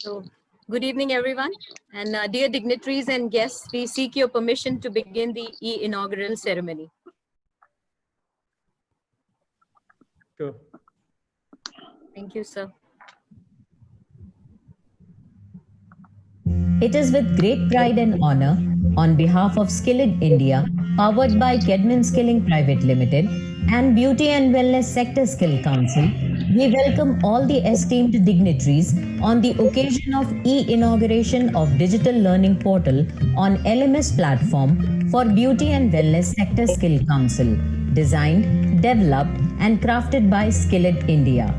So, good evening, everyone. And dear dignitaries and guests, we seek your permission to begin the inaugural ceremony. Sure. Thank you, sir. It is with great pride and honor, on behalf of Skilled India, powered by Kedman Skilling Private Limited and Beauty and Wellness Sector Skill Council, we welcome all the esteemed dignitaries on the occasion of e-inauguration of Digital Learning Portal on LMS platform for Beauty and Wellness Sector Skill Council, designed, developed and crafted by Skilled India.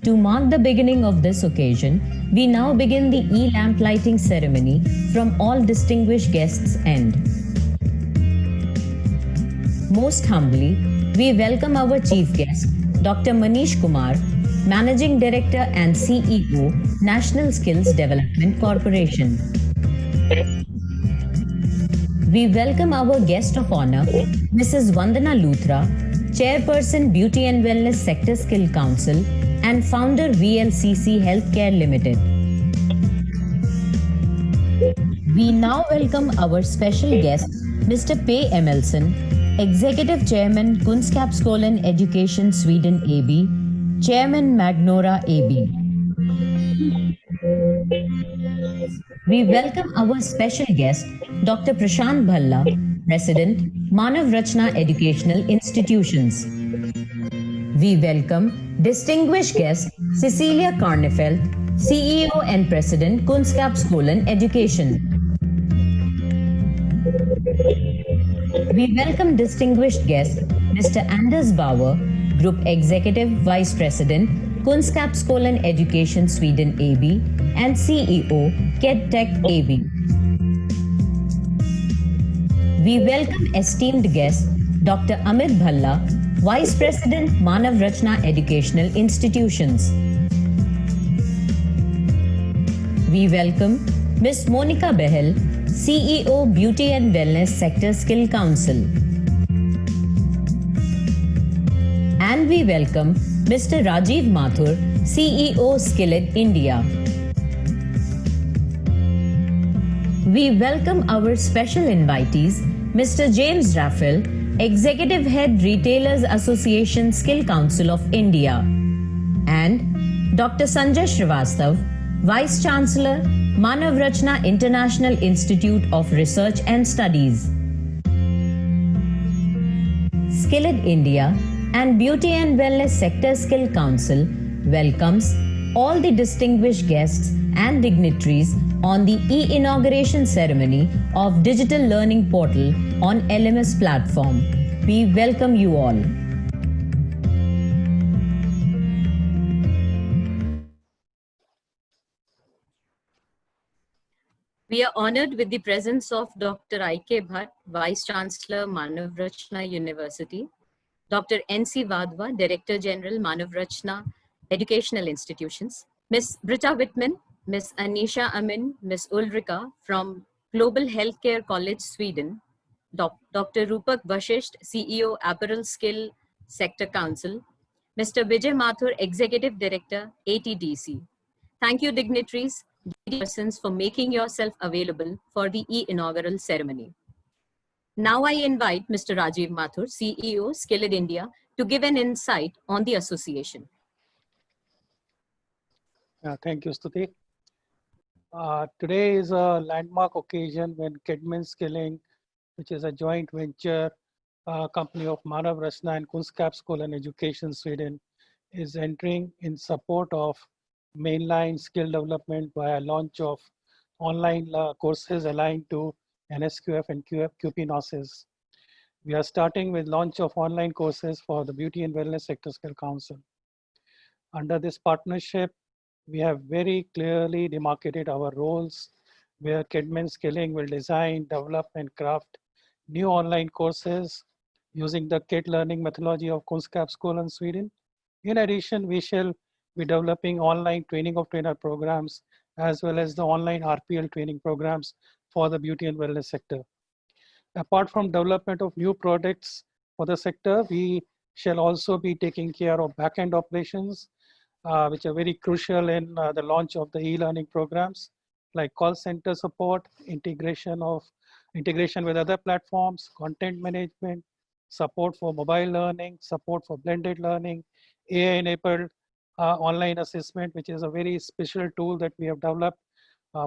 To mark the beginning of this occasion, we now begin the e-lamp lighting ceremony from all distinguished guests' end. Most humbly, we welcome our chief guest, Dr. Manish Kumar, Managing Director and CEO, National Skills Development Corporation. We welcome our guest of honor, Mrs. Vandana Luthra, Chairperson Beauty and Wellness Sector Skill Council and founder VLCC Healthcare Limited. We now welcome our special guest, Mr. P. Emelson, Executive Chairman Kunskapsskolan Education Sweden AB, Chairman Magnora AB. We welcome our special guest, Dr. Prashant Bhalla, President, Manav Rachna Educational Institutions. We welcome distinguished guest Cecilia Karnefeld, CEO and President Kunskapsskolan Education. We welcome distinguished guest Mr. Anders Bauer, Group Executive Vice President Kunskapsskolan Education Sweden AB and CEO KedTech AB. We welcome esteemed guest Dr. Amit Bhalla, Vice President, Manav Rachna Educational Institutions. We welcome Ms. Monica Behel, CEO, Beauty and Wellness Sector Skill Council. And we welcome Mr. Rajiv Mathur, CEO, Skilled India. We welcome our special invitees, Mr. James Raphael, Executive Head Retailers Association Skill Council of India, and Dr. Sanjay Srivastav, Vice Chancellor, Manav Rachna International Institute of Research and Studies. Skilled India and Beauty and Wellness Sector Skill Council welcomes all the distinguished guests and dignitaries on the e-inauguration ceremony of Digital Learning Portal on LMS platform. We welcome you all. We are honored with the presence of Dr. I.K. Bhatt, Vice Chancellor, Manav Rachna University, Dr. N.C. Vadva, Director General, Manav Rachna Educational Institutions, Ms. Britta Whitman, Ms. Anisha Amin, Ms. Ulrika from Global Healthcare College, Sweden, Dr. Rupak Vashisht, CEO, Apparel Skill Sector Council, Mr. Vijay Mathur, Executive Director, ATDC. Thank you, dignitaries, persons, for making yourself available for the inaugural ceremony. Now I invite Mr. Rajiv Mathur, CEO, Skilled India, to give an insight on the association. Thank you, Stuti. Today is a landmark occasion when Kedman Skilling, which is a joint venture company of Manav Rachna and Kunskapsskolan Education Sweden, is entering in support of mainline skill development via launch of online courses aligned to NSQF and QP NOSIS. We are starting with launch of online courses for the Beauty and Wellness Sector Skill Council. Under this partnership, we have very clearly demarcated our roles where Kedman Skilling will design, develop, and craft new online courses using the KIT learning methodology of Kunskapsskolan, Sweden. In addition, we shall be developing online training of trainer programs as well as the online RPL training programs for the beauty and wellness sector. Apart from development of new products for the sector, we shall also be taking care of back-end operations, which are very crucial in the launch of the e-learning programs, like call center support, integration with other platforms, content management, support for mobile learning, support for blended learning, AI-enabled online assessment, which is a very special tool that we have developed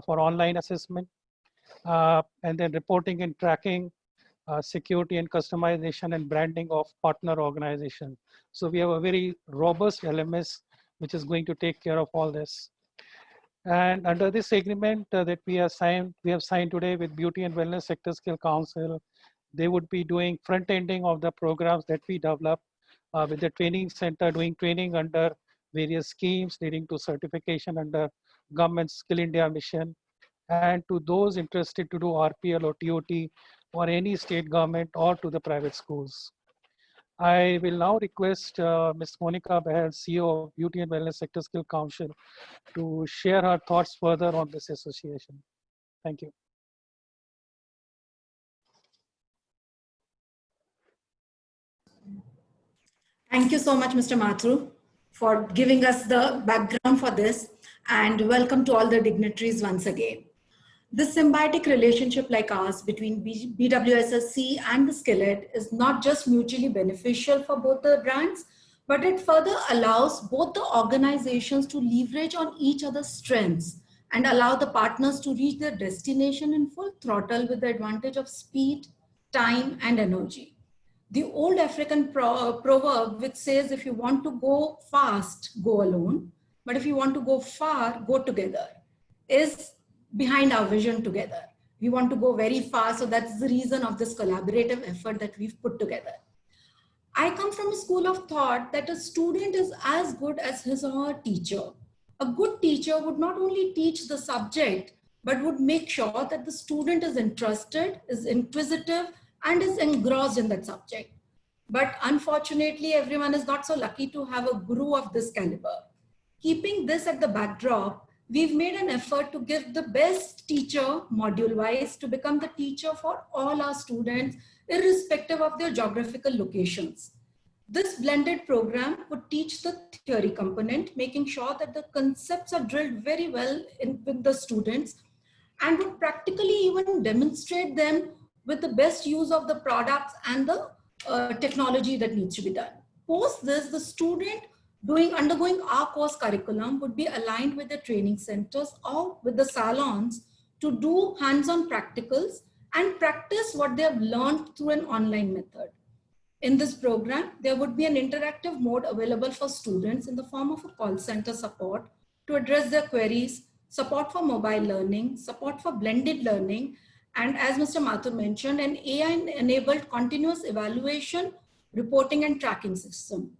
for online assessment, and then reporting and tracking, security and customization and branding of partner organization. So we have a very robust LMS which is going to take care of all this. And under this agreement that we have signed today with Beauty and Wellness Sector Skill Council, they would be doing front ending of the programs that we develop with the training center, doing training under various schemes leading to certification under government Skill India mission, and to those interested to do RPL or TOT or any state government or to the private schools. I will now request Ms. Monica Bahel, CEO of Beauty and Wellness Sector Skill Council, to share her thoughts further on this association. Thank you. Thank you so much, Mr. Mathur, for giving us the background for this, and welcome to all the dignitaries once again. This symbiotic relationship like ours between BWSSC and the Skillet is not just mutually beneficial for both the brands, but it further allows both the organizations to leverage on each other's strengths and allow the partners to reach their destination in full throttle with the advantage of speed, time, and energy. The old African proverb which says, if you want to go fast, go alone, but if you want to go far, go together, is behind our vision together. We want to go very far, so that's the reason of this collaborative effort that we've put together. I come from a school of thought that a student is as good as his or her teacher. A good teacher would not only teach the subject, but would make sure that the student is interested, is inquisitive, and is engrossed in that subject. But unfortunately, everyone is not so lucky to have a guru of this caliber. Keeping this at the backdrop, we've made an effort to give the best teacher module-wise to become the teacher for all our students, irrespective of their geographical locations. This blended program would teach the theory component, making sure that the concepts are drilled very well with the students, and would practically even demonstrate them with the best use of the products and the technology that needs to be done. Post this, the student undergoing our course curriculum would be aligned with the training centers or with the salons to do hands-on practicals and practice what they have learned through an online method. In this program, there would be an interactive mode available for students in the form of a call center support to address their queries, support for mobile learning, support for blended learning, and as Mr. Mathur mentioned, an AI-enabled continuous evaluation, reporting and tracking system.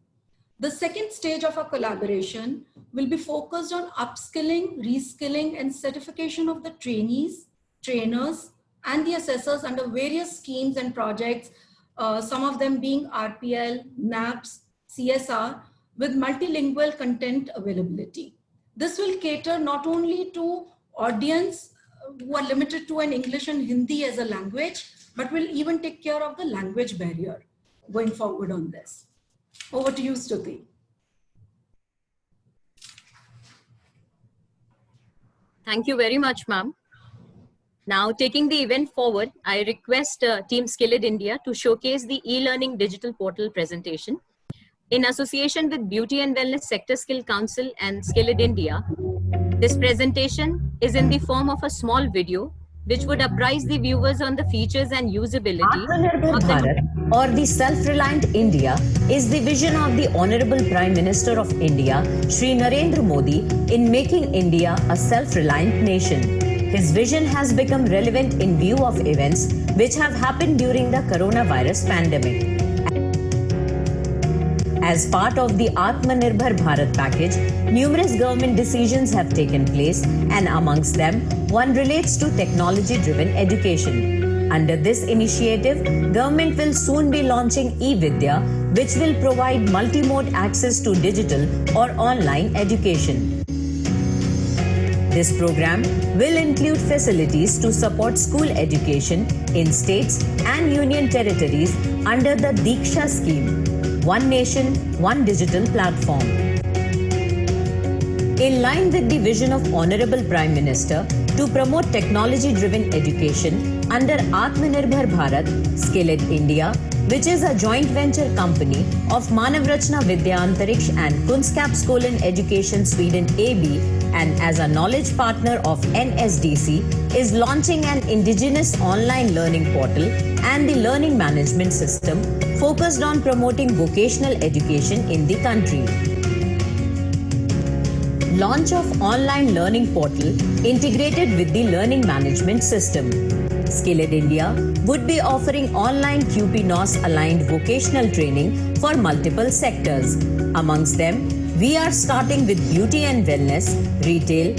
The second stage of our collaboration will be focused on upskilling, reskilling, and certification of the trainees, trainers, and the assessors under various schemes and projects, some of them being RPL, NAPS, CSR, with multilingual content availability. This will cater not only to audience who are limited to an English and Hindi as a language, but will even take care of the language barrier going forward on this. Over to you, Stuti. Thank you very much, ma'am. Now, taking the event forward, I request Team Skillet India to showcase the e-learning digital portal presentation. In association with Beauty and Wellness Sector Skill Council and Skillet India, this presentation is in the form of a small video which would apprise the viewers on the features and usability Atmanirbhar Bharat, or the self-reliant India, is the vision of the Honorable Prime Minister of India, Shri Narendra Modi, in making India a self-reliant nation. His vision has become relevant in view of events which have happened during the coronavirus pandemic. As part of the Atmanirbhar Bharat package, numerous government decisions have taken place, and amongst them, one relates to technology-driven education. Under this initiative, government will soon be launching eVidya, which will provide multi-mode access to digital or online education. This program will include facilities to support school education in states and union territories under the Diksha scheme, One Nation, One Digital Platform. In line with the vision of Honorable Prime Minister to promote technology-driven education under Atmanirbhar Bharat, Skilled India, which is a joint venture company of Manavrachna Vidya Antariksh and Kunskapsskolan Education Sweden AB, and as a knowledge partner of NSDC, is launching an indigenous online learning portal and the learning management system focused on promoting vocational education in the country. Launch of online learning portal integrated with the learning management system. Skilled India would be offering online QP-NOS aligned vocational training for multiple sectors. Amongst them, we are starting with beauty and wellness, retail,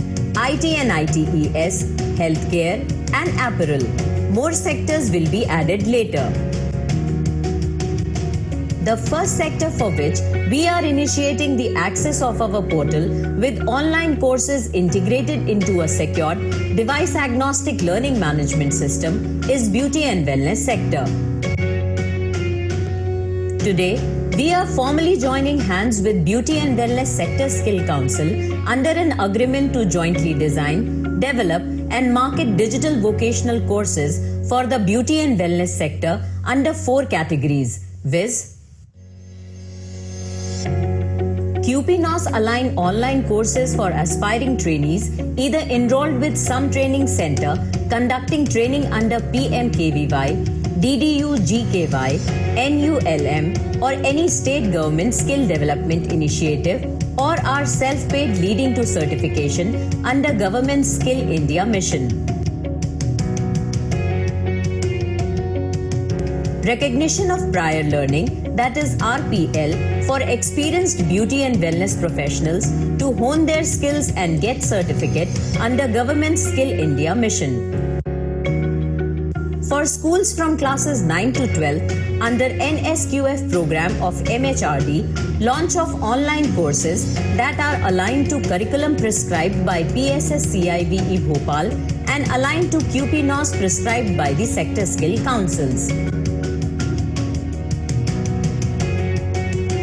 IT and ITES, healthcare and apparel. More sectors will be added later. The first sector for which we are initiating the access of our portal with online courses integrated into a secured, device-agnostic learning management system is beauty and wellness sector. Today, we are formally joining hands with Beauty and Wellness Sector Skill Council under an agreement to jointly design, develop and market digital vocational courses for the beauty and wellness sector under 4 categories, viz. QP-NOS aligned online courses for aspiring trainees either enrolled with some training center conducting training under PMKVY, DDU GKY, NULM or any state government skill development initiative or are self-paid leading to certification under Government Skill India Mission. Recognition of prior learning, that is RPL, for experienced beauty and wellness professionals to hone their skills and get certificate under Government Skill India Mission. For schools from classes 9 to 12 under NSQF program of MHRD, launch of online courses that are aligned to curriculum prescribed by PSSCIVE Bhopal and aligned to QP-NOS prescribed by the sector skill councils.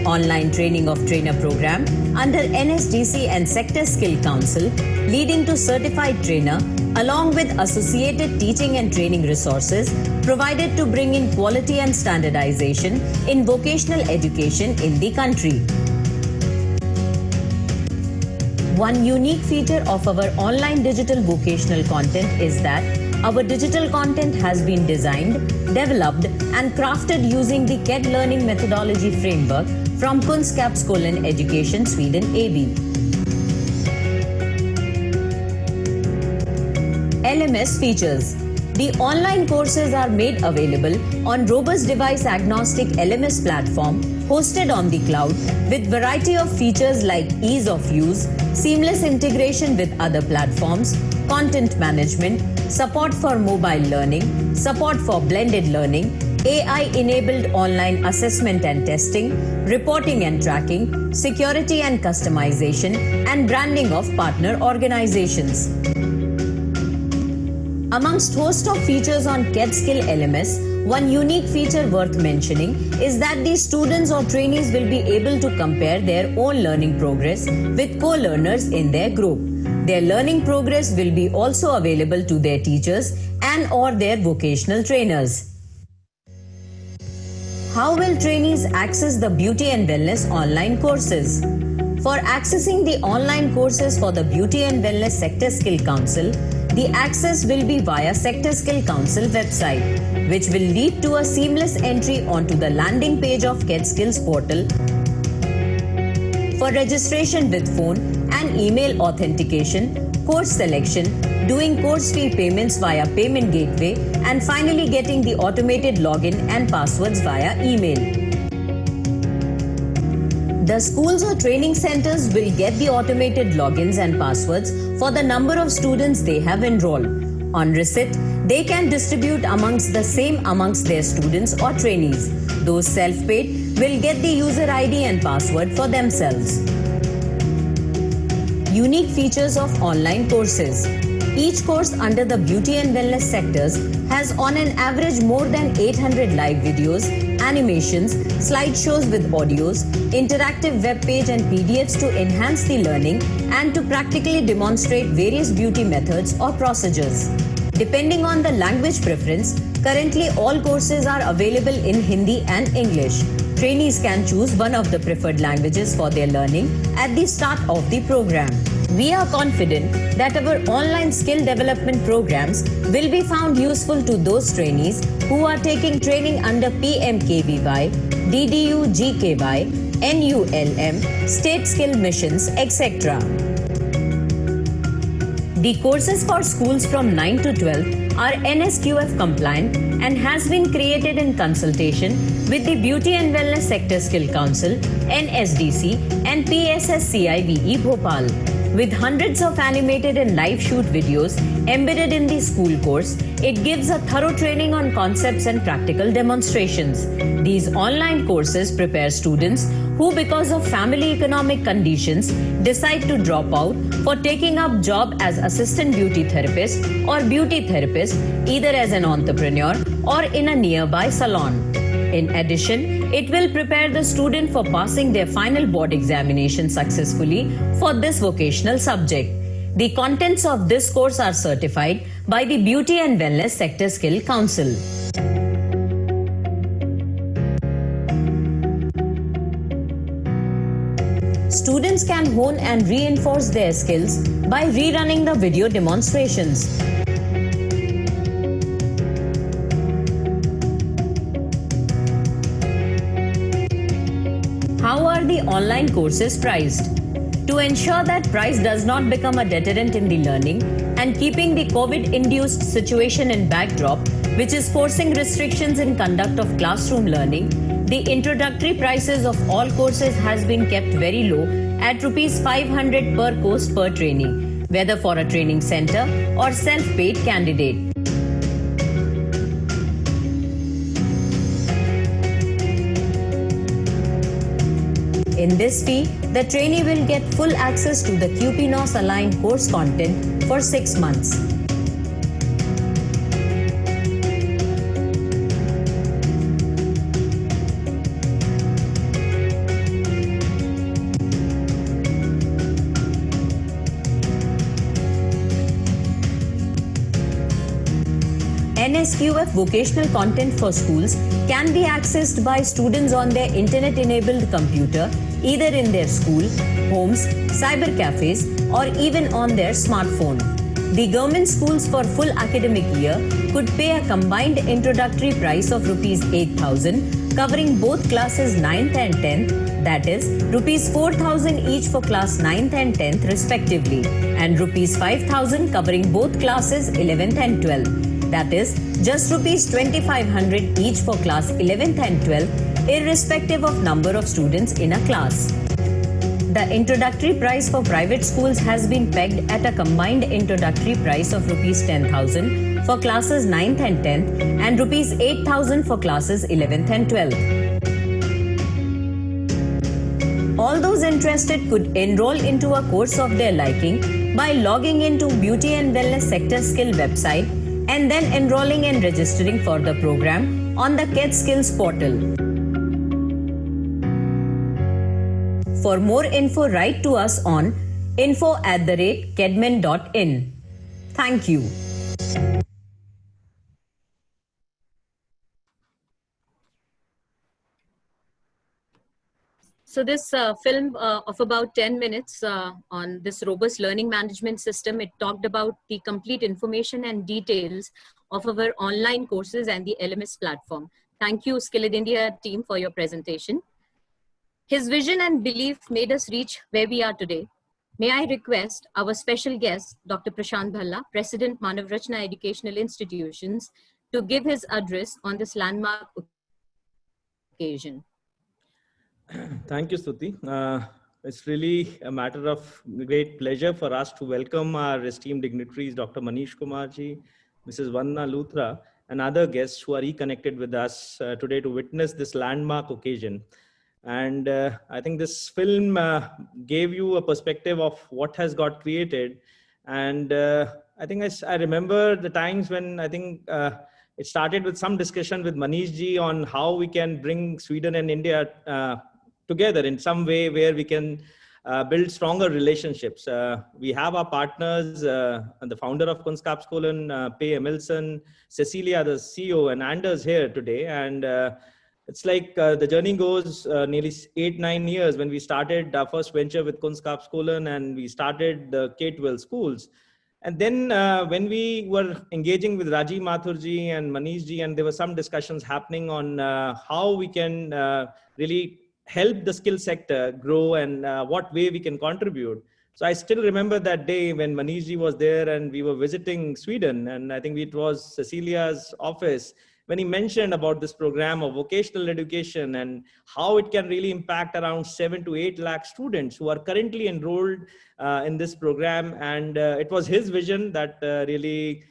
Online training of trainer program under NSDC and Sector Skill Council leading to certified trainer along with associated teaching and training resources provided to bring in quality and standardization in vocational education in the country. One unique feature of our online digital vocational content is that our digital content has been designed, developed and crafted using the KED learning methodology framework from Kunskapsskolan Education Sweden AB. LMS features. The online courses are made available on robust device agnostic LMS platform hosted on the cloud with variety of features like ease of use, seamless integration with other platforms, content management, support for mobile learning, support for blended learning, AI-enabled online assessment and testing, reporting and tracking, security and customization, and branding of partner organizations. Amongst host of features on KEDSkill LMS, one unique feature worth mentioning is that the students or trainees will be able to compare their own learning progress with co-learners in their group. Their learning progress will be also available to their teachers and or their vocational trainers. How will trainees access the beauty and wellness online courses? For accessing the online courses for the Beauty and Wellness Sector Skill Council, the access will be via Sector Skill Council website, which will lead to a seamless entry onto the landing page of KEDSkills portal for registration with phone and email authentication, course selection, doing course fee payments via payment gateway, and finally getting the automated login and passwords via email. The schools or training centers will get the automated logins and passwords for the number of students they have enrolled. On receipt, they can distribute amongst their students or trainees. Those self-paid will get the user ID and password for themselves. Unique features of online courses. Each course under the beauty and wellness sectors has on an average more than 800 live videos, animations, slideshows with audios, interactive web page and PDFs to enhance the learning and to practically demonstrate various beauty methods or procedures. Depending on the language preference, currently all courses are available in Hindi and English. Trainees can choose one of the preferred languages for their learning at the start of the program. We are confident that our online skill development programs will be found useful to those trainees who are taking training under PMKVY, DDU GKY, NULM, state skill missions, etc. The courses for schools from 9 to 12 are NSQF compliant and has been created in consultation with the Beauty and Wellness Sector Skill Council, NSDC and PSSCIVE Bhopal. With hundreds of animated and live shoot videos embedded in the school course, it gives a thorough training on concepts and practical demonstrations. These online courses prepare students who, because of family economic conditions, decide to drop out for taking up job as assistant beauty therapist or beauty therapist, either as an entrepreneur or in a nearby salon. In addition, it will prepare the student for passing their final board examination successfully for this vocational subject. The contents of this course are certified by the Beauty and Wellness Sector Skill Council. Students can hone and reinforce their skills by rerunning the video demonstrations. How are the online courses priced? To ensure that price does not become a deterrent in the learning and keeping the COVID-induced situation in backdrop, which is forcing restrictions in conduct of classroom learning, the introductory prices of all courses has been kept very low at Rs 500 per course per trainee, whether for a training center or self-paid candidate. In this fee, the trainee will get full access to the QPNOS aligned course content for 6 months. NSQF vocational content for schools can be accessed by students on their internet-enabled computer, either in their school, homes, cyber cafes, or even on their smartphone. The government schools for full academic year could pay a combined introductory price of Rs 8,000, covering both classes 9th and 10th, that is, Rs 4,000 each for class 9th and 10th respectively, and Rs 5,000 covering both classes 11th and 12th. That is, just Rs 2,500 each for class 11th and 12th, irrespective of number of students in a class. The introductory price for private schools has been pegged at a combined introductory price of Rs 10,000 for classes 9th and 10th and Rs 8,000 for classes 11th and 12th. All those interested could enroll into a course of their liking by logging into Beauty and Wellness Sector Skill website and then enrolling and registering for the program on the KED Skills portal. For more info, write to us on info@kedmen.in. Thank you. So this film of about 10 minutes on this robust learning management system, it talked about the complete information and details of our online courses and the LMS platform. Thank you, Skilled India team, for your presentation. His vision and belief made us reach where we are today. May I request our special guest, Dr. Prashant Bhalla, President, Manavrachna Educational Institutions, to give his address on this landmark occasion. Thank you, Stuti. It's really a matter of great pleasure for us to welcome our esteemed dignitaries, Dr. Manish Kumarji, Mrs. Vandana Luthra, and other guests who are reconnected with us today to witness this landmark occasion. And I think this film gave you a perspective of what has got created. And I think I remember the times when I think it started with some discussion with Manish ji on how we can bring Sweden and India together in some way where we can build stronger relationships. We have our partners, the founder of Kunskapsskolan, P. Emilson, Cecilia, the CEO, and Anders here today. And it's like the journey goes nearly 8-9 years when we started our first venture with Kunskapsskolan and we started the K-12 schools. And then when we were engaging with Rajiv Mathurji and Manishji, and there were some discussions happening on how we can really help the skill sector grow and what way we can contribute. So I still remember that day when Manishji was there and we were visiting Sweden, and I think it was Cecilia's office, when he mentioned about this program of vocational education and how it can really impact around 7 to 8 lakh students who are currently enrolled in this program. And it was his vision that really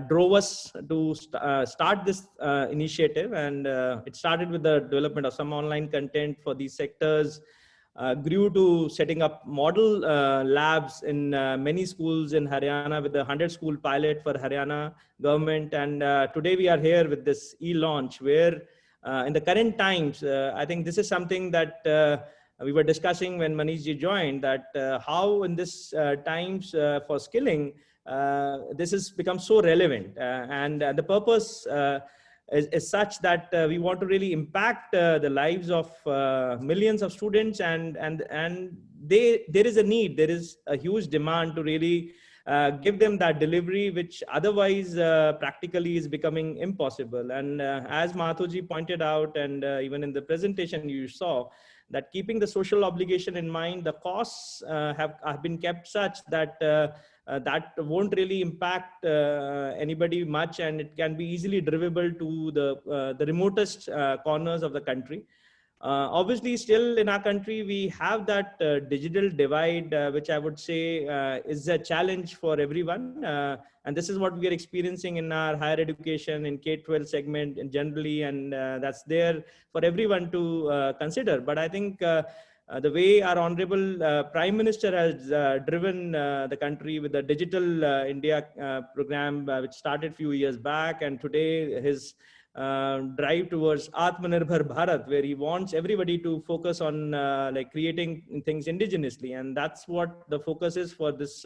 drove us to start this initiative. And it started with the development of some online content for these sectors, grew to setting up model labs in many schools in Haryana with the 100-school pilot for Haryana government. And today we are here with this e-launch where in the current times, I think this is something that we were discussing when Manishji joined, that how in this times for skilling, this has become so relevant. And the purpose is such that we want to really impact the lives of millions of students, and there is a need, there is a huge demand to really give them that delivery, which otherwise practically is becoming impossible. And as Mathurji pointed out, and even in the presentation you saw, that keeping the social obligation in mind, the costs have been kept such that that won't really impact anybody much, and it can be easily drivable to the remotest corners of the country. Obviously, still in our country, we have that digital divide, which I would say is a challenge for everyone. And this is what we are experiencing in our higher education, in K-12 segment and generally, and that's there for everyone to consider. But I think the way our Honorable Prime Minister has driven the country with the Digital India program, which started a few years back, and today his drive towards Atmanirbhar Bharat, where he wants everybody to focus on like creating things indigenously. And that's what the focus is for this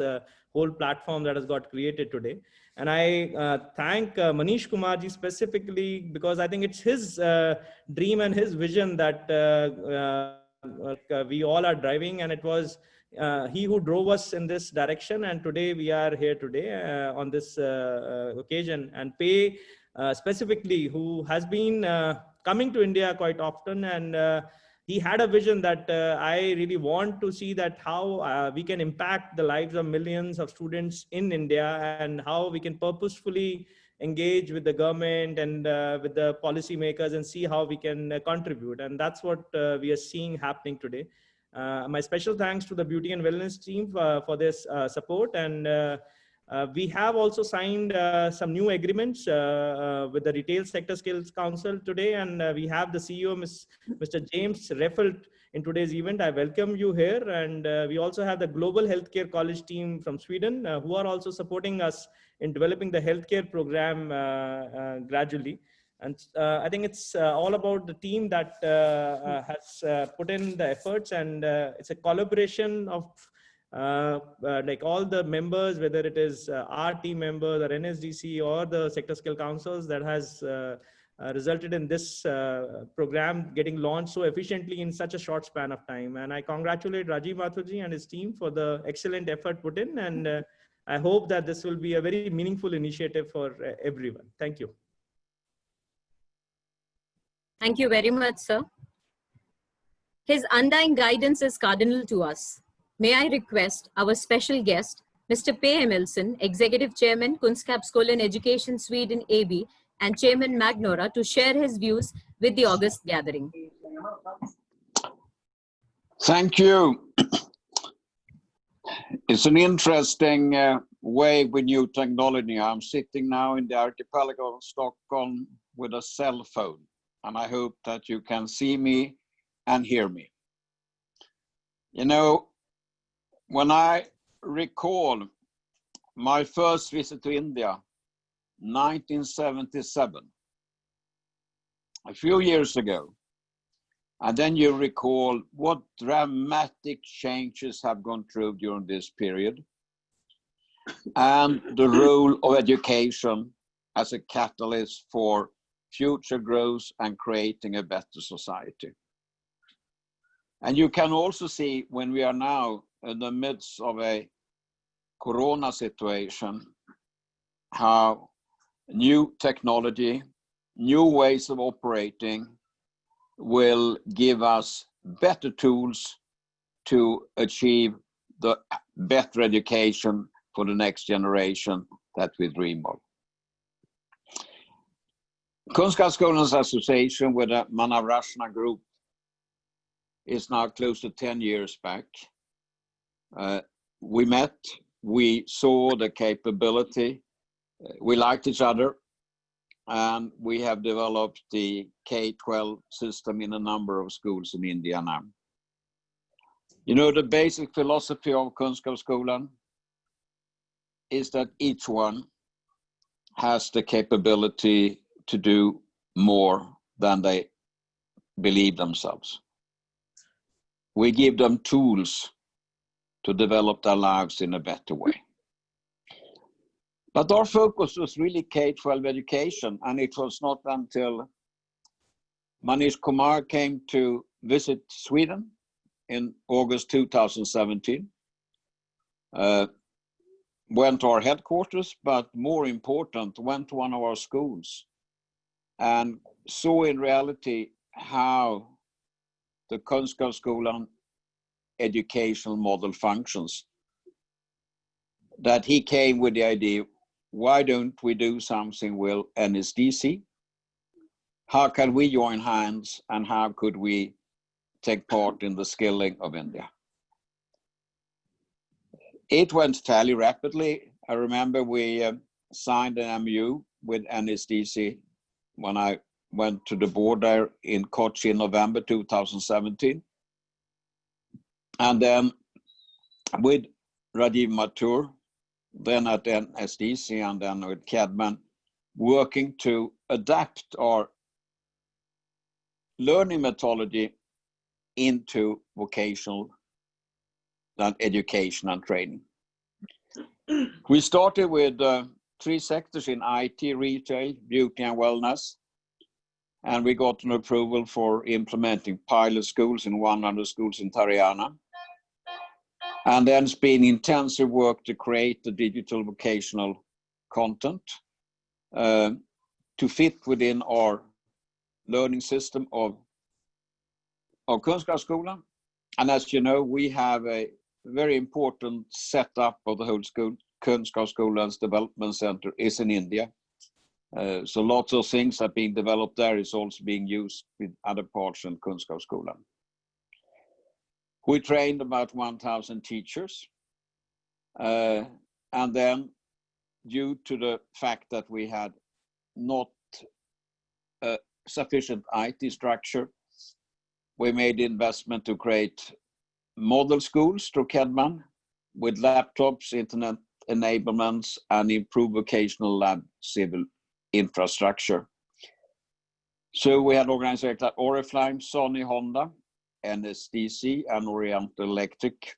whole platform that has got created today. And I thank Manish Kumarji specifically, because I think it's his dream and his vision that we all are driving, and it was he who drove us in this direction. And today we are here today on this occasion. And Pei specifically, who has been coming to India quite often, and he had a vision that I really want to see that how we can impact the lives of millions of students in India, and how we can purposefully engage with the government and with the policymakers and see how we can contribute. And that's what we are seeing happening today. My special thanks to the Beauty and Wellness team for this support. And we have also signed some new agreements with the Retail Sector Skills Council today. And we have the CEO, Mr. James Reffelt, in today's event. I welcome you here. And we also have the Global Healthcare College team from Sweden, who are also supporting us in developing the healthcare program gradually. And I think it's all about the team that has put in the efforts, and it's a collaboration of like all the members, whether it is our team members or NSDC or the Sector Skill Councils, that has resulted in this program getting launched so efficiently in such a short span of time. And I congratulate Rajiv Mathurji and his team for the excellent effort put in. And I hope that this will be a very meaningful initiative for everyone. Thank you. Thank you very much, sir. His undying guidance is cardinal to us. May I request our special guest, Mr. P. Emilson, Executive Chairman, Kunskapsskolan Education Sweden AB, and Chairman Magnora, to share his views with the August gathering. Thank you. It's an interesting way with new technology. I'm sitting now in the archipelago of Stockholm with a cell phone, and I hope that you can see me and hear me. You know, when I recall my first visit to India, 1977, a few years ago, and then you recall what dramatic changes have gone through during this period, and the role of education as a catalyst for future growth and creating a better society. And you can also see when we are now in the midst of a Corona situation, how new technology, new ways of operating will give us better tools to achieve the better education for the next generation that we dream of. Kunskapsskolans Association with the Manavrachna Group is now close to 10 years back. We met, we saw the capability, we liked each other, and we have developed the K-12 system in a number of schools in India now. You know, the basic philosophy of Kunskapsskolan is that each one has the capability to do more than they believe themselves. We give them tools to develop their lives in a better way. But our focus was really K-12 education, and it was not until Manish Kumar came to visit Sweden in August 2017, went to our headquarters, but more important, went to one of our schools and saw in reality how the Kunskapsskolan educational model functions, that he came with the idea, why don't we do something with NSDC? How can we join hands, and how could we take part in the skilling of India? It went fairly rapidly. I remember we signed an MOU with NSDC when I went to the board there in Kochi in November 2017. And then with Rajiv Mathur, then at NSDC, and then with Kedman, working to adapt our learning methodology into vocational education and training. We started with 3 sectors in IT, retail, beauty and wellness, and we got an approval for implementing pilot schools in 100 schools in Haryana. And then it's been intensive work to create the digital vocational content to fit within our learning system of Kunskapsskolan. And as you know, we have a very important setup of the whole school. Kunskapsskolans Development Center is in India. So lots of things are being developed there is also being used with other parts in Kunskapsskolan. We trained about 1,000 teachers. And then due to the fact that we had not a sufficient IT structure, we made the investment to create model schools through Kedman with laptops, internet enablements, and improved vocational lab civil infrastructure. So we had organizations like Oriflame, Sony, Honda, NSDC, and Oriental Electric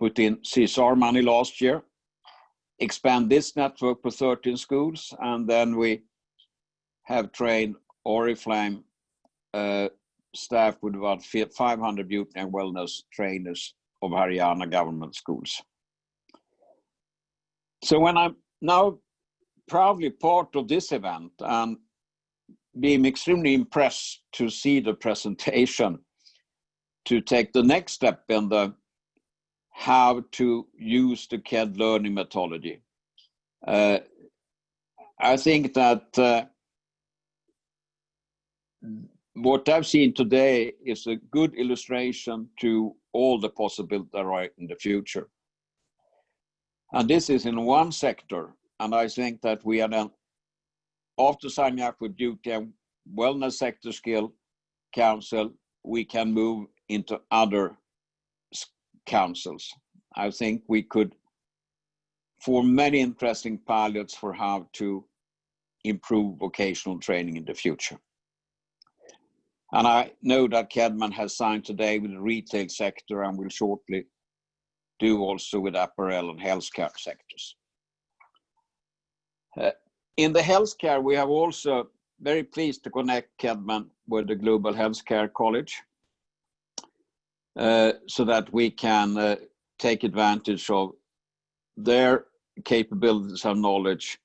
put in CSR money last year, expand this network for 13 schools, and then we have trained Oriflame staff with about 500 beauty and wellness trainers of Haryana government schools. So when I'm now proudly part of this event and being extremely impressed to see the presentation to take the next step in the how to use the KED learning methodology, I think that what I've seen today is a good illustration to all the possibilities that are in the future. And this is in one sector. And I think that we are then, after signing up with Beauty and Wellness Sector Skill Council, we can move into other councils. I think we could form many interesting pilots for how to improve vocational training in the future. And I know that Kedman has signed today with the retail sector and will shortly do also with apparel and healthcare sectors. In the healthcare, we have also very pleased to connect Kedman with the Global Healthcare College so that we can take advantage of their capabilities and knowledge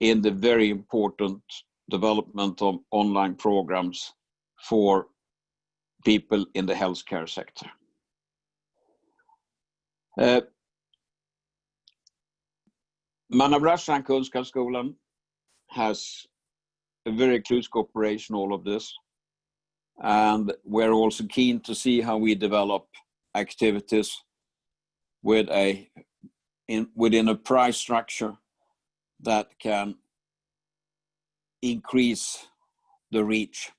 in the very important development of online programs for people in the healthcare sector. Manovratna and Kunskapsskolan has a very close cooperation, all of this. And we're also keen to see how we develop activities with within a price structure that can increase the reach.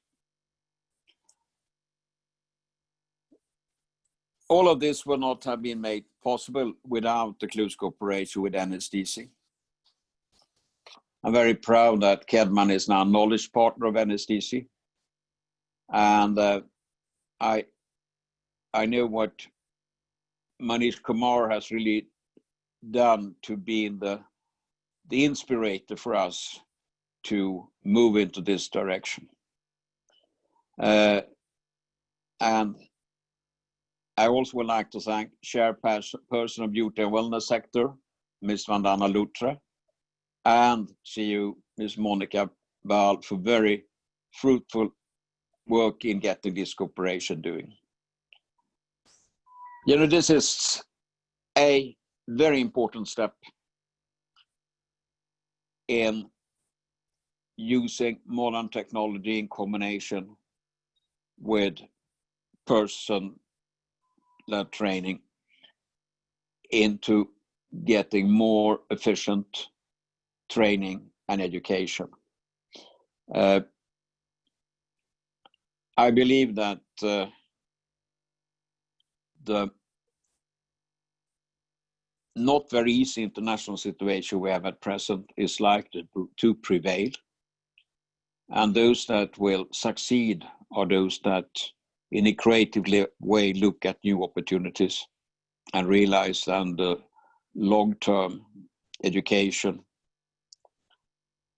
All of this would not have been made possible without the close cooperation with NSDC. I'm very proud that Kedman is now a knowledge partner of NSDC. And I know what Manish Kumar has really done to be the inspirator for us to move into this direction. And I also would like to thank Chairperson of Beauty and Wellness Sector, Ms. Vandana Luthra, and CEO Ms. Monica Bahl for very fruitful work in getting this cooperation doing. You know, this is a very important step in using modern technology in combination with person-led training into getting more efficient training and education. I believe that the not very easy international situation we have at present is likely to prevail. And those that will succeed are those that in a creative way look at new opportunities and realize that the long-term education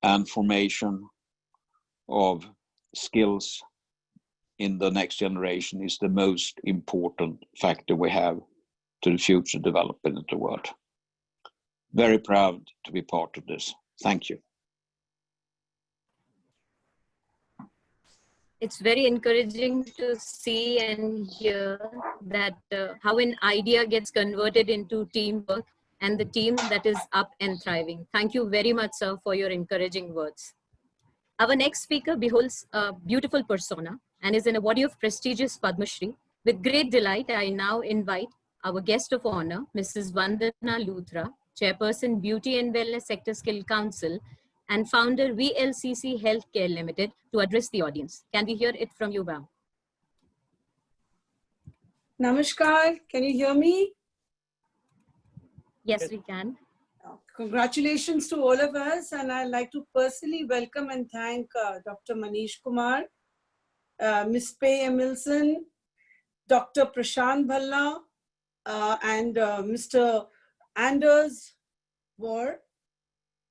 and formation of skills in the next generation is the most important factor we have to the future development of the world. Very proud to be part of this. Thank you. It's very encouraging to see and hear that how an idea gets converted into teamwork and the team that is up and thriving. Thank you very much, sir, for your encouraging words. Our next speaker beholds a beautiful persona and is an awardee of prestigious Padma Shri. With great delight, I now invite our guest of honor, Mrs. Vandana Luthra, Chairperson, Beauty and Wellness Sector Skill Council, and founder VLCC Healthcare Limited, to address the audience. Can we hear it from you, ma'am? Namaskar, can you hear me? Yes, we can. Congratulations to all of us, and I'd like to personally welcome and thank Dr. Manish Kumar, Ms. Pei Emilson, Dr. Prashant Bhalla, and Mr. Anders War,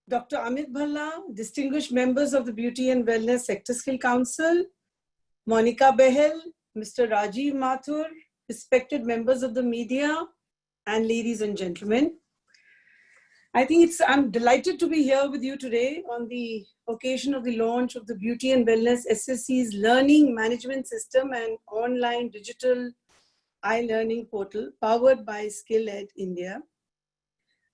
Dr. Amit Bhalla, distinguished members of the Beauty and Wellness Sector Skill Council, Monica Behel, Mr. Rajiv Mathur, respected members of the media, and ladies and gentlemen. I'm delighted to be here with you today on the occasion of the launch of the Beauty and Wellness SSC's Learning Management System and online digital iLearning portal powered by SkillEd India.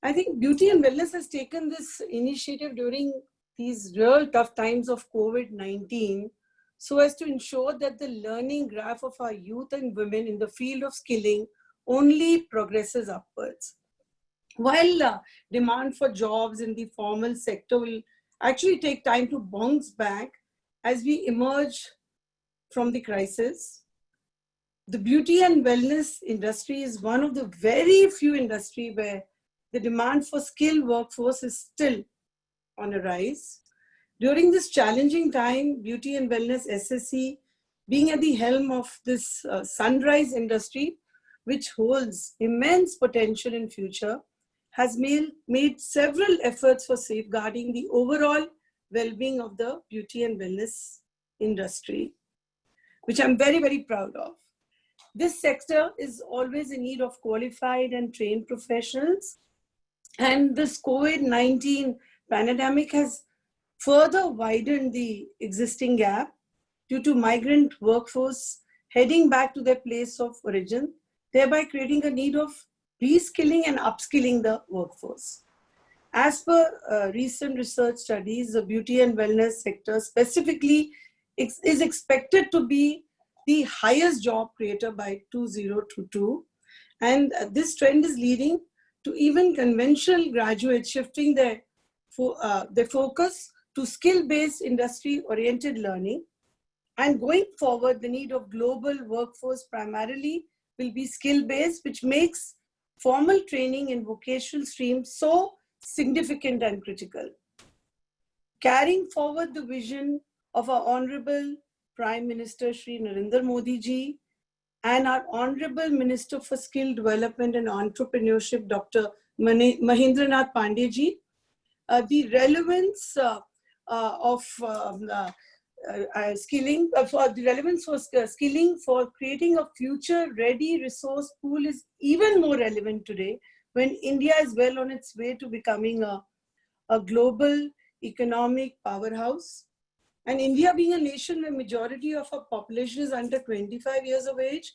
I think Beauty and Wellness has taken this initiative during these real tough times of COVID-19 so as to ensure that the learning graph of our youth and women in the field of skilling only progresses upwards. While demand for jobs in the formal sector will actually take time to bounce back as we emerge from the crisis, the beauty and wellness industry is one of the very few industries where the demand for skilled workforce is still on a rise. During this challenging time, Beauty and Wellness SSC, being at the helm of this sunrise industry, which holds immense potential in future, has made several efforts for safeguarding the overall well-being of the beauty and wellness industry, which I'm very, very proud of. This sector is always in need of qualified and trained professionals. And this COVID-19 pandemic has further widened the existing gap due to migrant workforce heading back to their place of origin, thereby creating a need of reskilling and upskilling the workforce. As per recent research studies, the beauty and wellness sector specifically is expected to be the highest job creator by 2022. And this trend is leading to even conventional graduates shifting their focus to skill-based industry-oriented learning. And going forward, the need of global workforce primarily will be skill-based, which makes formal training in vocational streams so significant and critical. Carrying forward the vision of our Honorable Prime Minister Shri Narendra Modi ji and our Honorable Minister for Skill Development and Entrepreneurship, Dr. Mahendranath Pandey ji, the relevance of skilling, for the relevance for skilling for creating a future-ready resource pool is even more relevant today when India is well on its way to becoming a global economic powerhouse. And India, being a nation where majority of our population is under 25 years of age,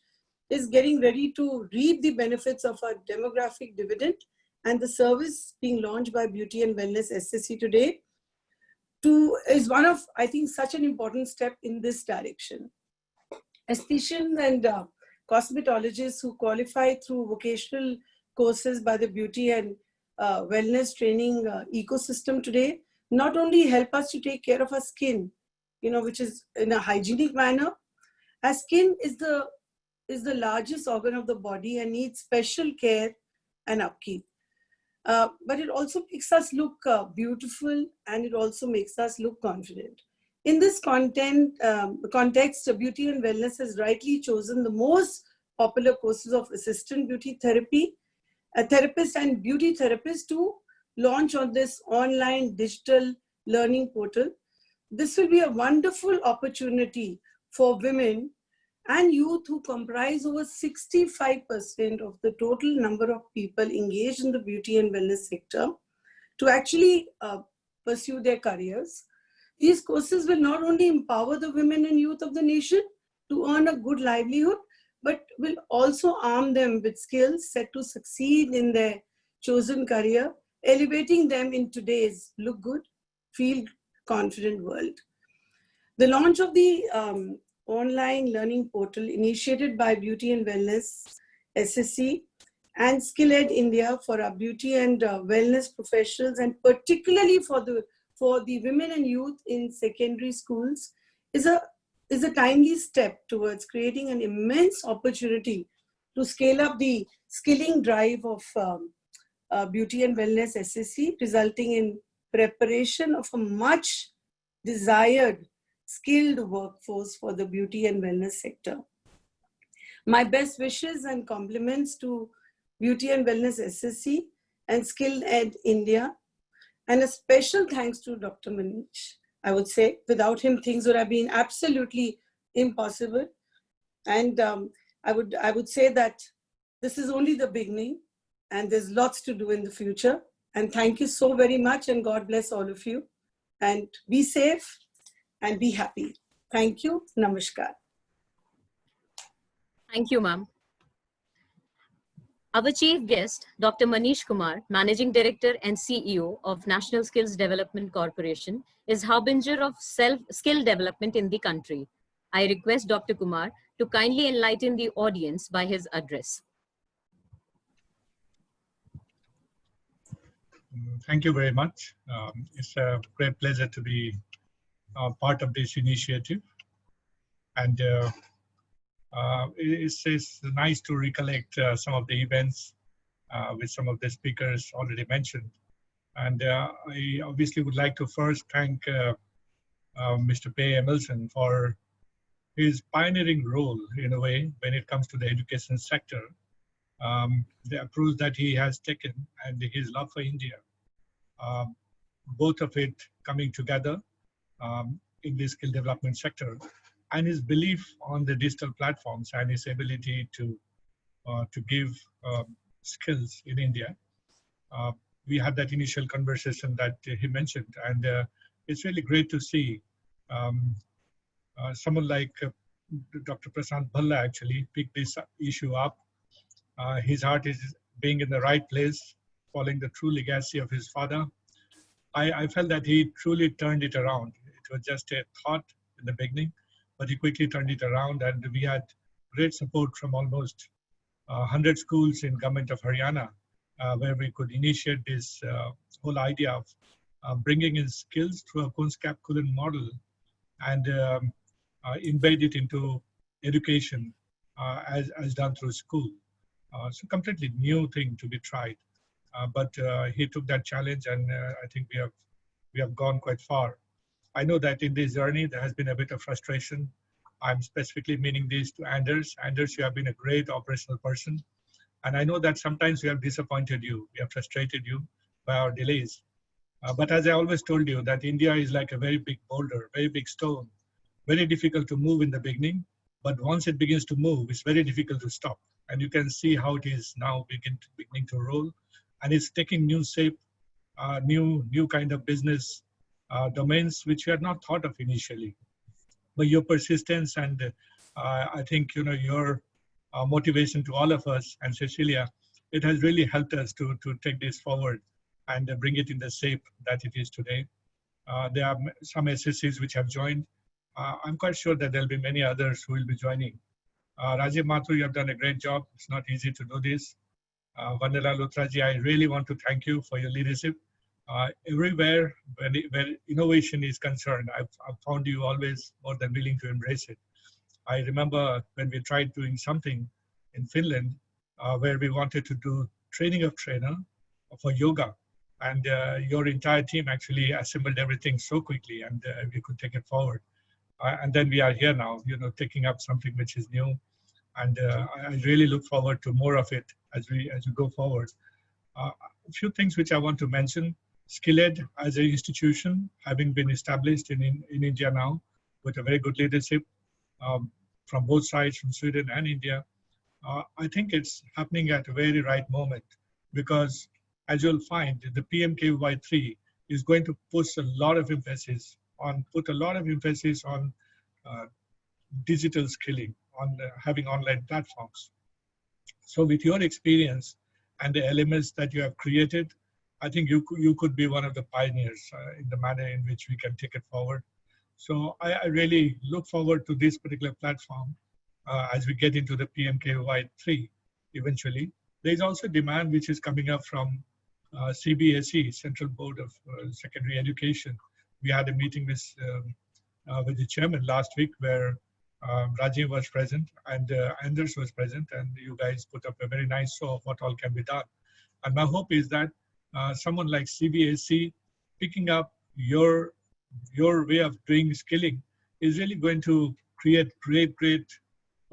is getting ready to reap the benefits of our demographic dividend. And the service being launched by Beauty and Wellness SSC today is one of, I think, such an important step in this direction. Aestheticians and cosmetologists who qualify through vocational courses by the Beauty and Wellness training ecosystem today not only help us to take care of our skin, which is in a hygienic manner. Our skin is the largest organ of the body and needs special care and upkeep. But it also makes us look beautiful, and it also makes us look confident. In this context, Beauty and Wellness has rightly chosen the most popular courses of assistant beauty therapy, a therapist and beauty therapist to launch on this online digital learning portal. This will be a wonderful opportunity for women and youth who comprise over 65% of the total number of people engaged in the beauty and wellness sector to actually pursue their careers. These courses will not only empower the women and youth of the nation to earn a good livelihood, but will also arm them with skills set to succeed in their chosen career, elevating them in today's look good, feel confident world. The launch of the online learning portal initiated by Beauty and Wellness SSC and SkillEd India for our beauty and wellness professionals, and particularly for the women and youth in secondary schools, is a timely step towards creating an immense opportunity to scale up the skilling drive of Beauty and Wellness SSC, resulting in preparation of a much desired skilled workforce for the beauty and wellness sector. My best wishes and compliments to Beauty and Wellness SSC and SkillEd India, and a special thanks to Dr. Manish. I would say without him, things would have been absolutely impossible. And I would say that this is only the beginning and there's lots to do in the future. And thank you so very much, and God bless all of you. And be safe and be happy. Thank you. Namaskar. Thank you, ma'am. Our chief guest, Dr. Manish Kumar, Managing Director and CEO of National Skills Development Corporation, is harbinger of skill development in the country. I request Dr. Kumar to kindly enlighten the audience by his address. Thank you very much. It's a great pleasure to be part of this initiative. And it's nice to recollect some of the events with some of the speakers already mentioned. And I obviously would like to first thank Mr. P. Emilson for his pioneering role in a way when it comes to the education sector. The approach that he has taken and his love for India, both of it coming together in the skill development sector, and his belief on the digital platforms and his ability to give skills in India. We had that initial conversation that he mentioned, and it's really great to see someone like Dr. Prashant Bhalla actually pick this issue up. His heart is being in the right place, following the true legacy of his father. I felt that he truly turned it around. It was just a thought in the beginning, but he quickly turned it around, and we had great support from almost 100 schools in government of Haryana, where we could initiate this whole idea of bringing in skills through a Kunskap Kulen model and embed it into education as done through school. So completely new thing to be tried, but he took that challenge, and I think we have gone quite far. I know that in this journey there has been a bit of frustration. I'm specifically meaning this to Anders. Anders, you have been a great operational person, and I know that sometimes we have disappointed you, we have frustrated you by our delays. But as I always told you, that India is like a very big boulder, very big stone, very difficult to move in the beginning, but once it begins to move, it's very difficult to stop. And you can see how it is now beginning to roll, and it's taking new shape, new kind of business domains which we had not thought of initially. But your persistence and I think your motivation to all of us and Cecilia, it has really helped us to take this forward and bring it in the shape that it is today. There are some SSCs which have joined. I'm quite sure that there'll be many others who will be joining. Rajiv Mathur, you have done a great job. It's not easy to do this. Vandana Luthraji, I really want to thank you for your leadership. Everywhere where innovation is concerned, I've found you always more than willing to embrace it. I remember when we tried doing something in Finland where we wanted to do training of trainer for yoga, and your entire team actually assembled everything so quickly, and we could take it forward. And then we are here now, taking up something which is new, and I really look forward to more of it as we go forward. A few things which I want to mention. Skilled as an institution, having been established in India now with a very good leadership from both sides, from Sweden and India, I think it's happening at a very right moment, because as you'll find, the PMKY3 is going to put a lot of emphasis on digital skilling, on having online platforms. So with your experience and the elements that you have created, I think you could be one of the pioneers in the manner in which we can take it forward. So I really look forward to this particular platform as we get into the PMKY3 eventually. There's also demand which is coming up from CBSE, Central Board of Secondary Education. We had a meeting with the chairman last week where Rajiv was present and Anders was present, and you guys put up a very nice show of what all can be done. And my hope is that someone like CBSE picking up your way of doing skilling is really going to create great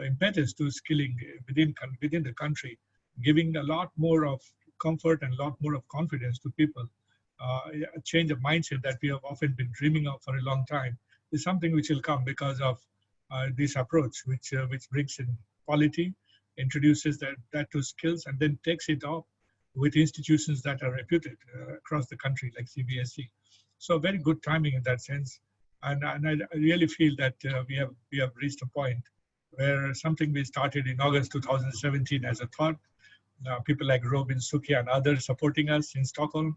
impetus to skilling within the country, giving a lot more of comfort and a lot more of confidence to people. A change of mindset that we have often been dreaming of for a long time is something which will come because of this approach, which brings in quality, introduces that to skills, and then takes it up with institutions that are reputed across the country, like CBSE. So very good timing in that sense. And I really feel that we have reached a point where something we started in August 2017 as a thought, people like Robin Sukia and others supporting us in Stockholm.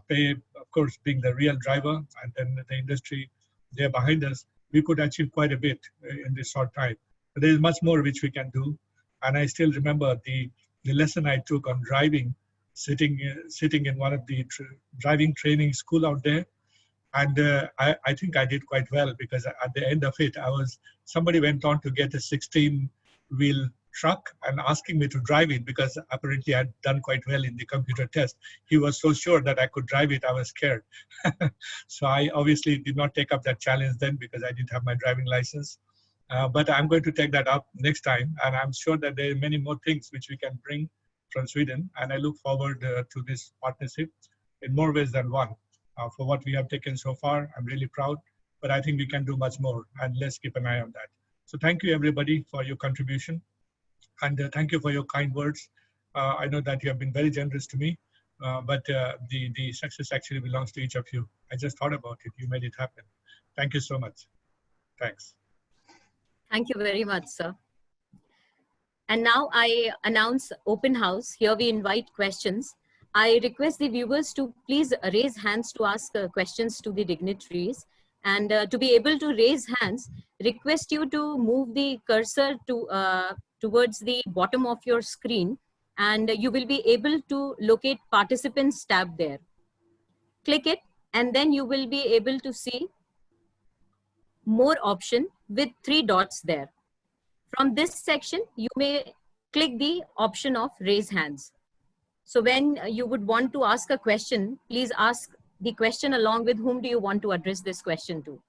Pay, of course, being the real driver, and then the industry there behind us, we could achieve quite a bit in this short time. But there is much more which we can do. And I still remember the lesson I took on driving, sitting in one of the driving training school out there. And I think I did quite well, because at the end of it, somebody went on to get a 16-wheel truck and asking me to drive it, because apparently I'd done quite well in the computer test. He was so sure that I could drive it, I was scared. So I obviously did not take up that challenge then, because I didn't have my driving license. But I'm going to take that up next time. And I'm sure that there are many more things which we can bring from Sweden. And I look forward to this partnership in more ways than one. For what we have taken so far, I'm really proud, but I think we can do much more, and let's keep an eye on that. So thank you everybody for your contribution, and thank you for your kind words. I know that you have been very generous to me, but the success actually belongs to each of you. I just thought about it, you made it happen. Thank you so much. Thanks. Thank you very much, sir. And now I announce open house. Here we invite questions. I request the viewers to please raise hands to ask questions to the dignitaries. And to be able to raise hands, request you to move the cursor towards the bottom of your screen, and you will be able to locate participants tab there. Click it, and then you will be able to see more option with 3 dots there. From this section, you may click the option of raise hands. So when you would want to ask a question, please ask the question along with whom do you want to address this question to.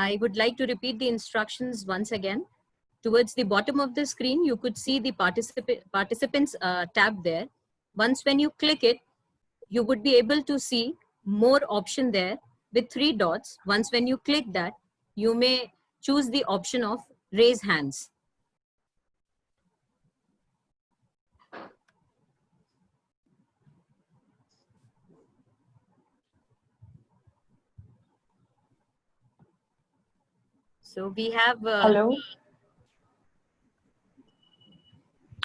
I would like to repeat the instructions once again. Towards the bottom of the screen, you could see the participants tab there. Once when you click it, you would be able to see more option there with 3 dots. Once when you click that, you may choose the option of raise hands. So we have... Hello.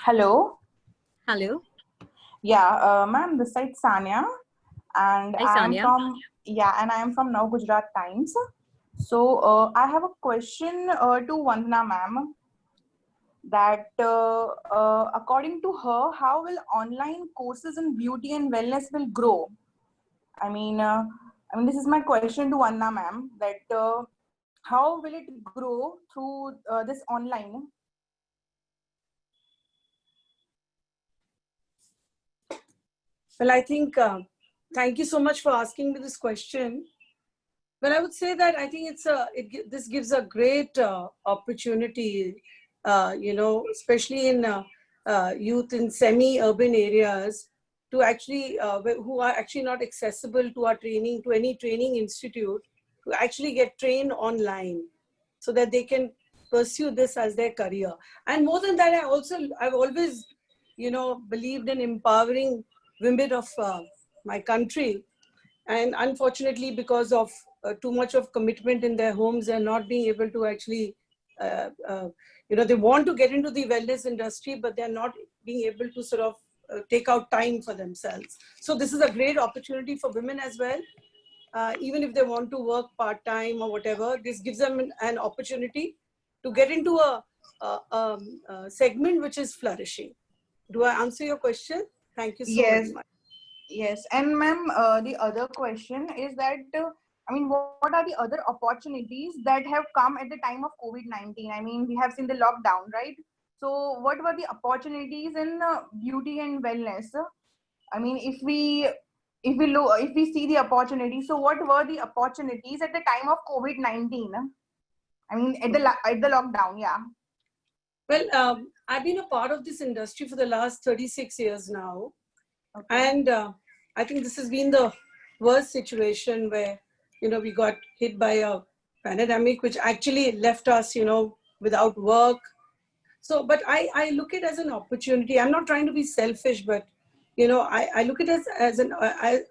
Hello. Hello. Yeah, ma'am, this side Sanya, and Hi, Sanya. I am from Now Gujarat Times. So I have a question to Vandana ma'am, that according to her, how will online courses in beauty and wellness will grow? I mean, this is my question to Vandana ma'am, that how will it grow through this online? Well, I think, thank you so much for asking me this question. Well, I would say that I think this gives a great opportunity, especially in youth in semi-urban areas, to actually, who are actually not accessible to our training, to any training institute, to actually get trained online so that they can pursue this as their career. And more than that, I've always, believed in empowering women of my country. And unfortunately, because of too much of commitment in their homes and not being able to actually, they want to get into the wellness industry, but they're not being able to sort of take out time for themselves. So this is a great opportunity for women as well. Even if they want to work part-time or whatever, this gives them an opportunity to get into a segment which is flourishing. Do I answer your question? Thank you so very much. Yes, and ma'am, the other question is that, what are the other opportunities that have come at the time of COVID-19? I mean, we have seen the lockdown, right? So what were the opportunities in beauty and wellness? I mean, if we see the opportunities, so what were the opportunities at the time of COVID-19? I mean, at the lockdown, yeah. Well, I've been a part of this industry for the last 36 years now. Okay. And I think this has been the worst situation where, we got hit by a pandemic, which actually left us, without work. So, but I look at it as an opportunity. I'm not trying to be selfish, but I look at it as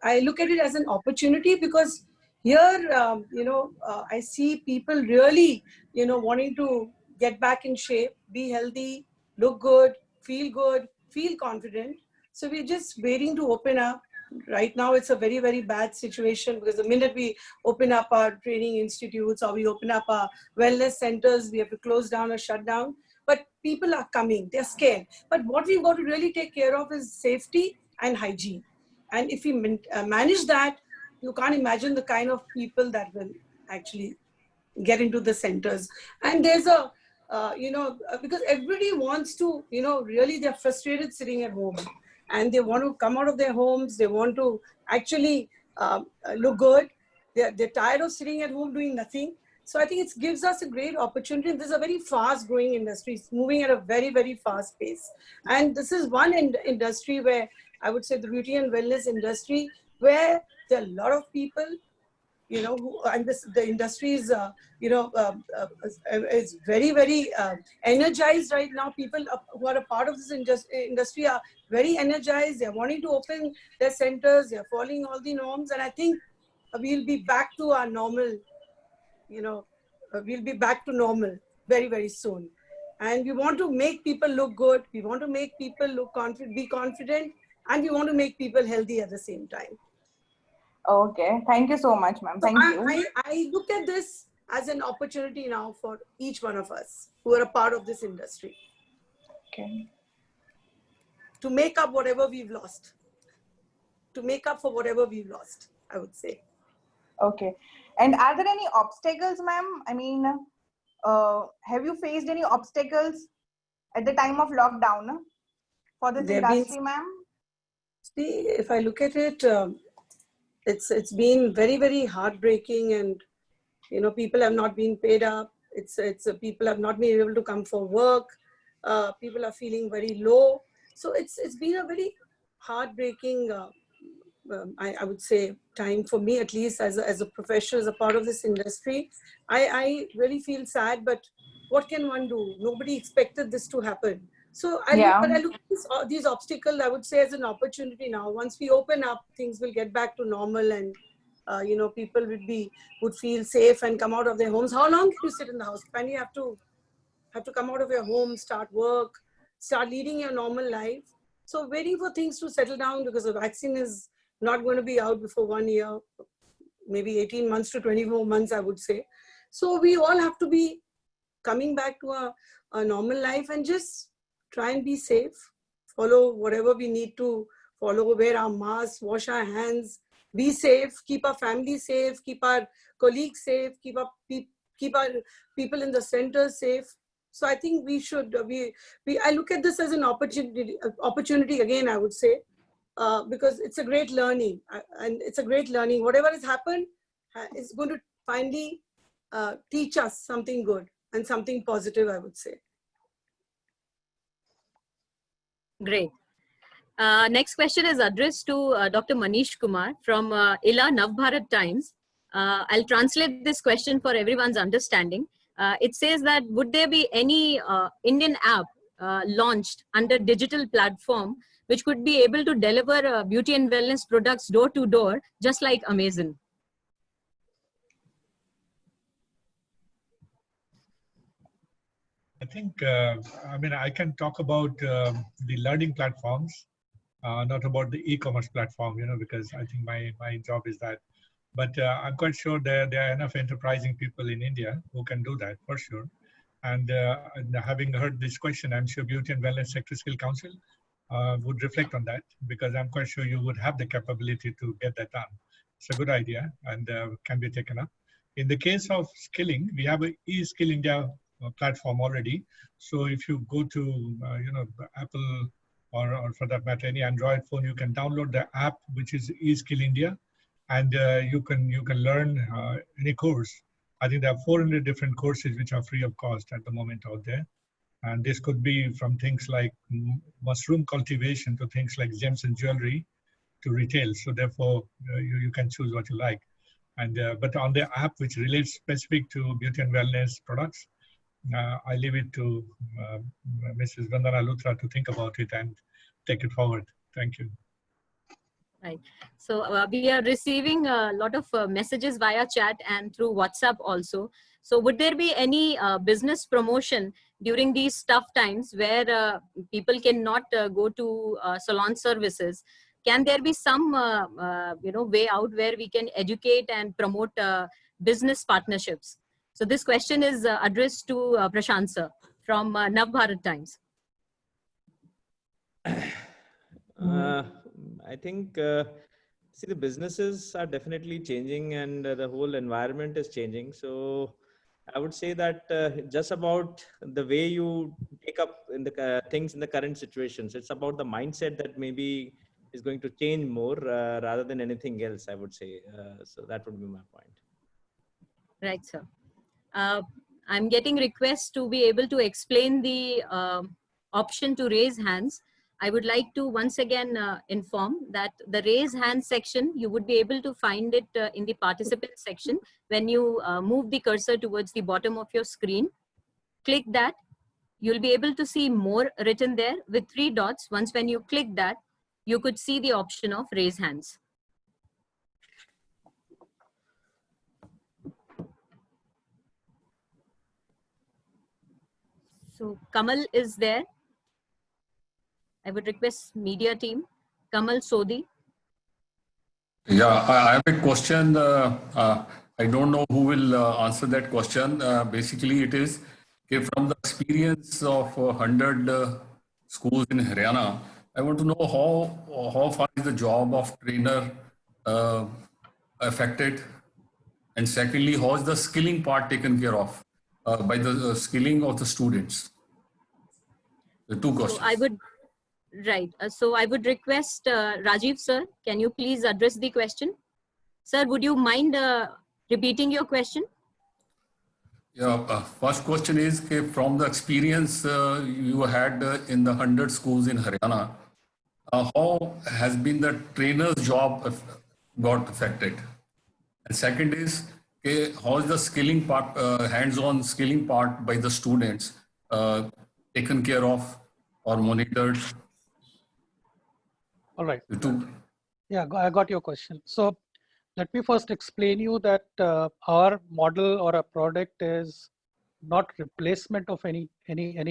I look at it as an opportunity, because here, I see people really, wanting to get back in shape, be healthy, look good, feel confident. So we're just waiting to open up. Right now, it's a very, very bad situation, because the minute we open up our training institutes or we open up our wellness centers, we have to close down or shut down. But people are coming, they're scared. But what we've got to really take care of is safety and hygiene. And if we manage that, you can't imagine the kind of people that will actually get into the centers. And there's a, because everybody wants to, really they're frustrated sitting at home, and they want to come out of their homes. They want to actually look good. They're tired of sitting at home doing nothing. So I think it gives us a great opportunity. This is a very fast growing industry. It's moving at a very, very fast pace. And this is one industry where I would say the beauty and wellness industry, where there are a lot of people, and the industry is, is very, very energized right now. People who are a part of this industry are very energized. They're wanting to open their centers. They're following all the norms. And I think we'll be back to our normal, we'll be back to normal very, very soon. And we want to make people look good. We want to make people look confident, be confident, and we want to make people healthy at the same time. Okay, thank you so much, ma'am. Thank you. I look at this as an opportunity now for each one of us who are a part of this industry. Okay. To make up whatever we've lost. To make up for whatever we've lost, I would say. Okay. And are there any obstacles, ma'am? I mean, have you faced any obstacles at the time of lockdown for this industry, ma'am? See, if I look at it, it's been very, very heartbreaking, and people have not been paid up. It's people have not been able to come for work. People are feeling very low. So it's been a very heartbreaking, I would say, time for me, at least as a professional, as a part of this industry. I really feel sad, but what can one do? Nobody expected this to happen. So I look at these obstacles, I would say, as an opportunity now. Once we open up, things will get back to normal, and people would feel safe and come out of their homes. How long can you sit in the house? When you have to come out of your home, start work, start leading your normal life. So waiting for things to settle down, because the vaccine is not going to be out before 1 year, maybe 18 months to 24 months, I would say. So we all have to be coming back to a normal life and just try and be safe, follow whatever we need to follow, wear our masks, wash our hands, be safe, keep our family safe, keep our colleagues safe, keep our people in the center safe. So I think we should, I look at this as an opportunity again, I would say, because it's a great learning, and it's a great learning. Whatever has happened is going to finally teach us something good and something positive, I would say. Great. Next question is addressed to Dr. Manish Kumar from ILA Navbharat Times. I'll translate this question for everyone's understanding. It says that, would there be any Indian app launched under digital platform which could be able to deliver beauty and wellness products door to door, just like Amazon? I think, I can talk about the learning platforms, not about the e-commerce platform, because I think my job is that. But I'm quite sure there are enough enterprising people in India who can do that, for sure. And having heard this question, I'm sure Beauty and Wellness Sector Skill Council would reflect on that, because I'm quite sure you would have the capability to get that done. It's a good idea and can be taken up. In the case of skilling, we have an eSkill India platform already. So if you go to Apple or for that matter any Android phone, you can download the app which is eSkill India, and you can learn any course. I think there are 400 different courses which are free of cost at the moment out there, and this could be from things like mushroom cultivation to things like gems and jewelry to retail. So therefore you can choose what you like. And but on the app which relates specific to beauty and wellness products, I leave it to Mrs. Vandana Luthra to think about it and take it forward. Thank you. Right. So we are receiving a lot of messages via chat and through WhatsApp also. So would there be any business promotion during these tough times where people cannot go to salon services? Can there be some way out where we can educate and promote business partnerships? So this question is addressed to Prashant sir from Nav Bharat Times. I think, see, the businesses are definitely changing and the whole environment is changing. So I would say that just about the way you take up in the things in the current situations, it's about the mindset that maybe is going to change more rather than anything else, I would say. So that would be my point. Right, sir. I'm getting requests to be able to explain the option to raise hands. I would like to once again inform that the raise hand section, you would be able to find it in the participant section. When you move the cursor towards the bottom of your screen, click that. You'll be able to see more written there with 3 dots. Once when you click that, you could see the option of raise hands. So Kamal is there. I would request media team, Kamal Sodhi. Yeah, I have a question. I don't know who will answer that question. Basically, it is okay, from the experience of 100 schools in Haryana, I want to know how far is the job of trainer affected? And secondly, how is the skilling part taken care of by the skilling of the students? The two questions. So I would, right. So I would request Rajiv sir, can you please address the question? Sir, would you mind repeating your question? Yeah, first question is okay, from the experience you had in the 100 schools in Haryana, how has been the trainer's job got affected? And second is, okay, how is the skilling part, hands-on skilling part by the students taken care of or monitored? All right. The two. Yeah, I got your question. So let me first explain you that our model or a product is not replacement of any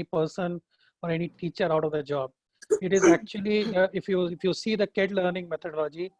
person or any teacher out of the job. It is actually, if you see the KED learning methodology,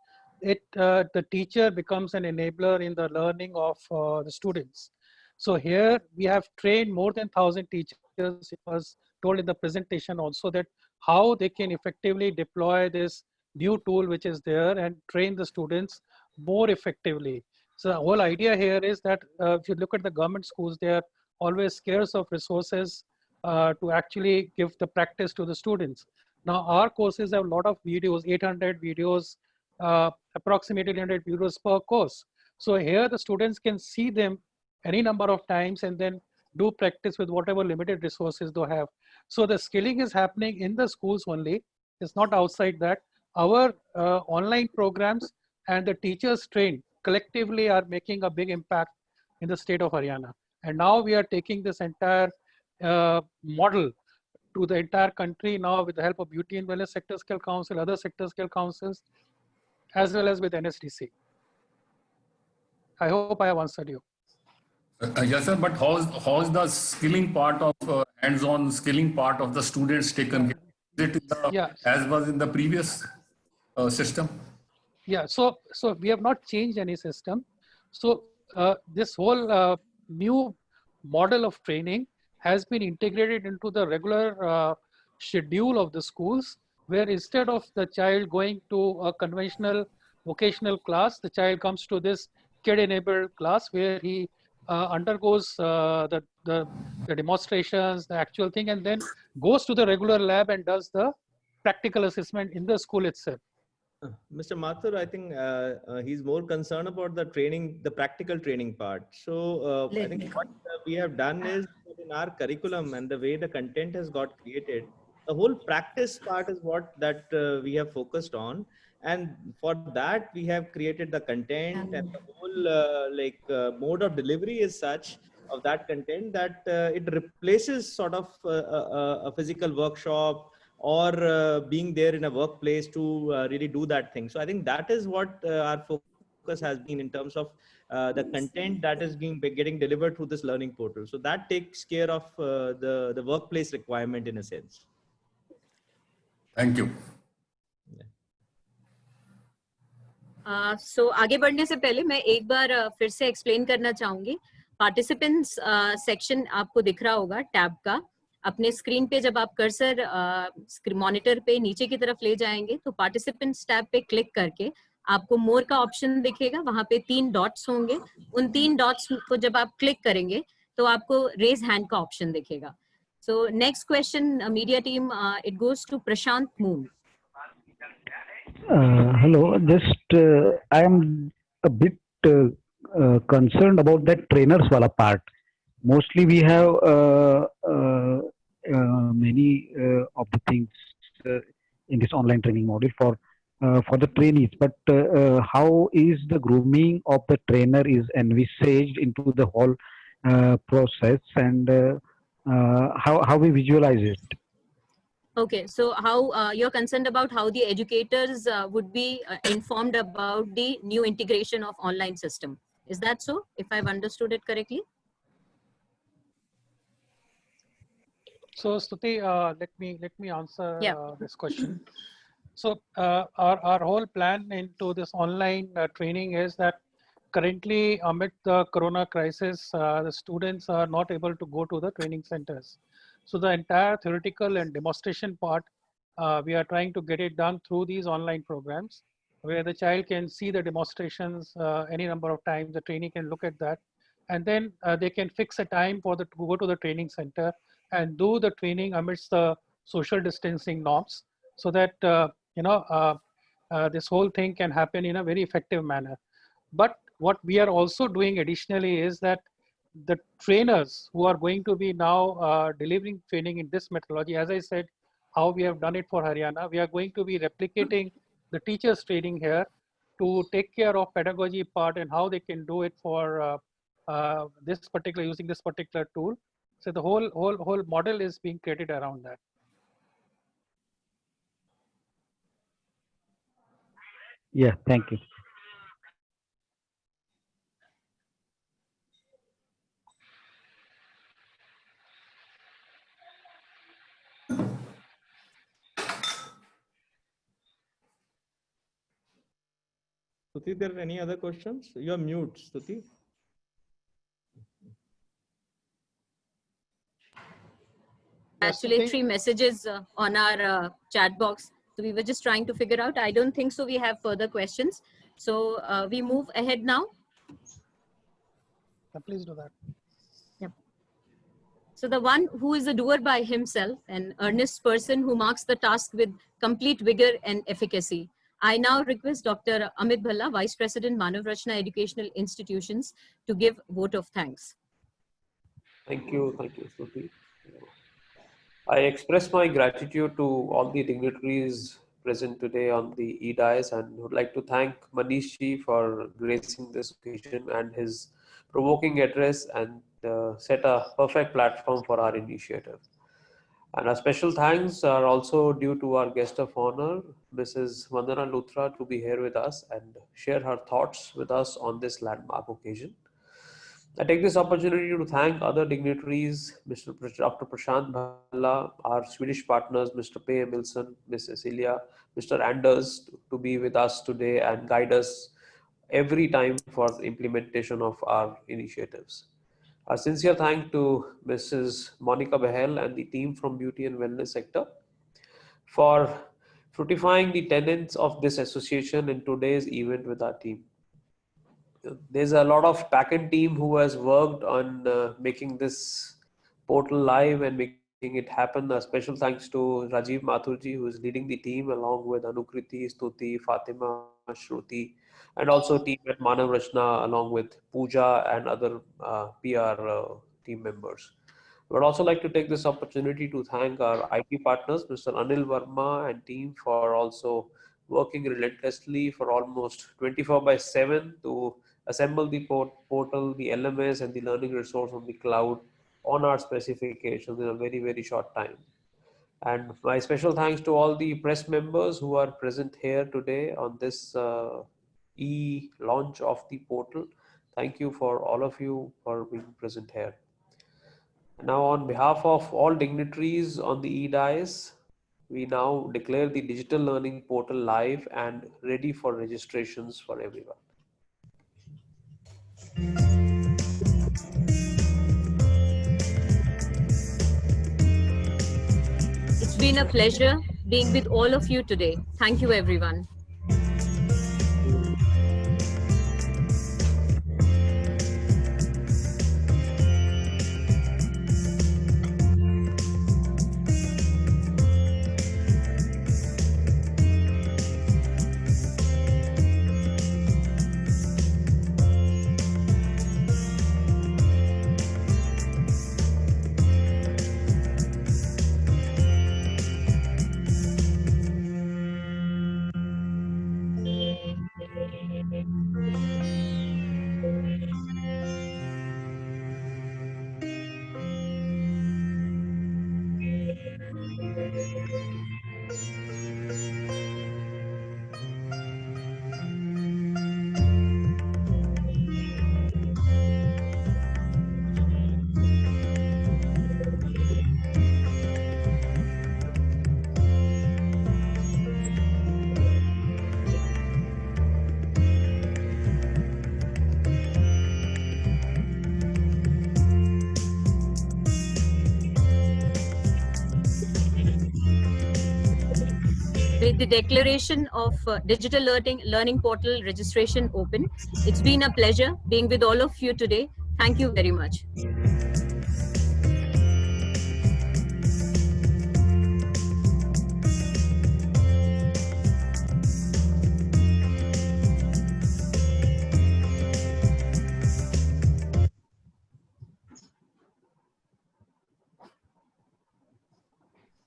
the teacher becomes an enabler in the learning of the students. So here we have trained more than 1,000 teachers. It was told in the presentation also that how they can effectively deploy this new tool which is there and train the students more effectively. So the whole idea here is that if you look at the government schools, they are always scarce of resources to actually give the practice to the students. Now our courses have a lot of videos, 800 videos, approximately 100 videos per course. So here the students can see them any number of times and then do practice with whatever limited resources they have. So the skilling is happening in the schools only. It's not outside that. Our online programs and the teachers trained collectively are making a big impact in the state of Haryana. And now we are taking this entire model to the entire country now with the help of Beauty and Wellness Sector Skill Council, other sector skill councils, as well as with NSDC. I hope I have answered you. Yes, sir, but how is the skilling part of hands-on skilling part of the students taken care? Is it as was in the previous system? Yeah, so we have not changed any system. So this whole new model of training has been integrated into the regular schedule of the schools, where instead of the child going to a conventional vocational class, the child comes to this KED-enabled class where he undergoes the demonstrations, the actual thing, and then goes to the regular lab and does the practical assessment in the school itself. Mr. Mathur, I think he's more concerned about the training, the practical training part. So I think what we have done is in our curriculum and the way the content has got created, the whole practice part is what that we have focused on. And for that, we have created the content, and the whole mode of delivery is such of that content that it replaces sort of a physical workshop or being there in a workplace to really do that thing. So I think that is what our focus has been in terms of the content that is getting delivered through this learning portal. So that takes care of the workplace requirement in a sense. Thank you. So आगे बढ़ने से पहले मैं एक बार फिर से explain करना चाहूंगी. पार्टिसिपेंट्स सेक्शन आपको दिख रहा होगा टैब का. अपने स्क्रीन पे जब आप कर्सर मॉनिटर पे नीचे की तरफ ले जाएंगे तो पार्टिसिपेंट्स टैब पे क्लिक करके आपको मोर का ऑप्शन दिखेगा. वहां पे 3 डॉट्स होंगे. उन 3 डॉट्स को जब आप क्लिक करेंगे तो आपको रेज हैंड का ऑप्शन दिखेगा. So next question media team, it goes to Prashant Moon. Hello, just I am a bit concerned about that trainers wala part. Mostly we have many of the things in this online training module for the trainees, but how is the grooming of the trainer is envisaged into the whole process, and how we visualize it? Okay, so how you're concerned about how the educators would be informed about the new integration of online system. Is that so, if I've understood it correctly? So Stuti, let me answer this question. So our whole plan into this online training is that currently amid the corona crisis, the students are not able to go to the training centers. So the entire theoretical and demonstration part, we are trying to get it done through these online programs, where the child can see the demonstrations any number of times. The trainee can look at that, and then they can fix a time for to go to the training center and do the training amidst the social distancing norms, so that this whole thing can happen in a very effective manner. But what we are also doing additionally is that the trainers who are going to be now delivering training in this methodology, as I said, how we have done it for Haryana, we are going to be replicating the teachers training here to take care of pedagogy part and how they can do it for using this particular tool. So the whole model is being created around that. Yeah, thank you. Stuti, there any other questions? You're mute, Stuti. Actually, 3 messages on our chat box. So we were just trying to figure out. I don't think so we have further questions. So we move ahead now. Please do that. Yep. So the one who is a doer by himself, an earnest person who marks the task with complete vigor and efficacy. I now request Dr. Amit Bhalla, Vice President, Manav Rachna Educational Institutions, to give vote of thanks. Thank you, Stuti. I express my gratitude to all the dignitaries present today on the e-dais, and would like to thank Manish Ji for gracing this occasion and his provoking address, and set a perfect platform for our initiative. And our special thanks are also due to our guest of honor, Mrs. Vandana Luthra, to be here with us and share her thoughts with us on this landmark occasion. I take this opportunity to thank other dignitaries, Dr. Prashant Bhalla, our Swedish partners, Mr. P. Emilson, Ms. Cecilia, Mr. Anders, to be with us today and guide us every time for the implementation of our initiatives. A sincere thank to Mrs. Monica Behel and the team from Beauty and Wellness sector for fructifying the tenets of this association in today's event with our team. There's a lot of backend team who has worked on making this portal live and making it happen. A special thanks to Rajiv Mathurji, who is leading the team, along with Anukriti, Stuti, Fatima, Shruti, and also team at Manav Rachna, along with Pooja and other PR team members. I would also like to take this opportunity to thank our IT partners, Mr. Anil Verma and team, for also working relentlessly for almost 24/7 to assemble the portal, the LMS, and the learning resource on the cloud on our specifications in a very, very short time. And my special thanks to all the press members who are present here today on this e-launch of the portal. Thank you for all of you for being present here. Now, on behalf of all dignitaries on the e-dais, we now declare the digital learning portal live and ready for registrations for everyone. It's been a pleasure being with all of you today. Thank you, everyone. With the declaration of Digital Learning Portal registration open, it's been a pleasure being with all of you today. Thank you very much.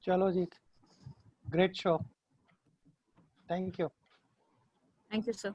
Chalo ji, great show. Thank you. Thank you, sir.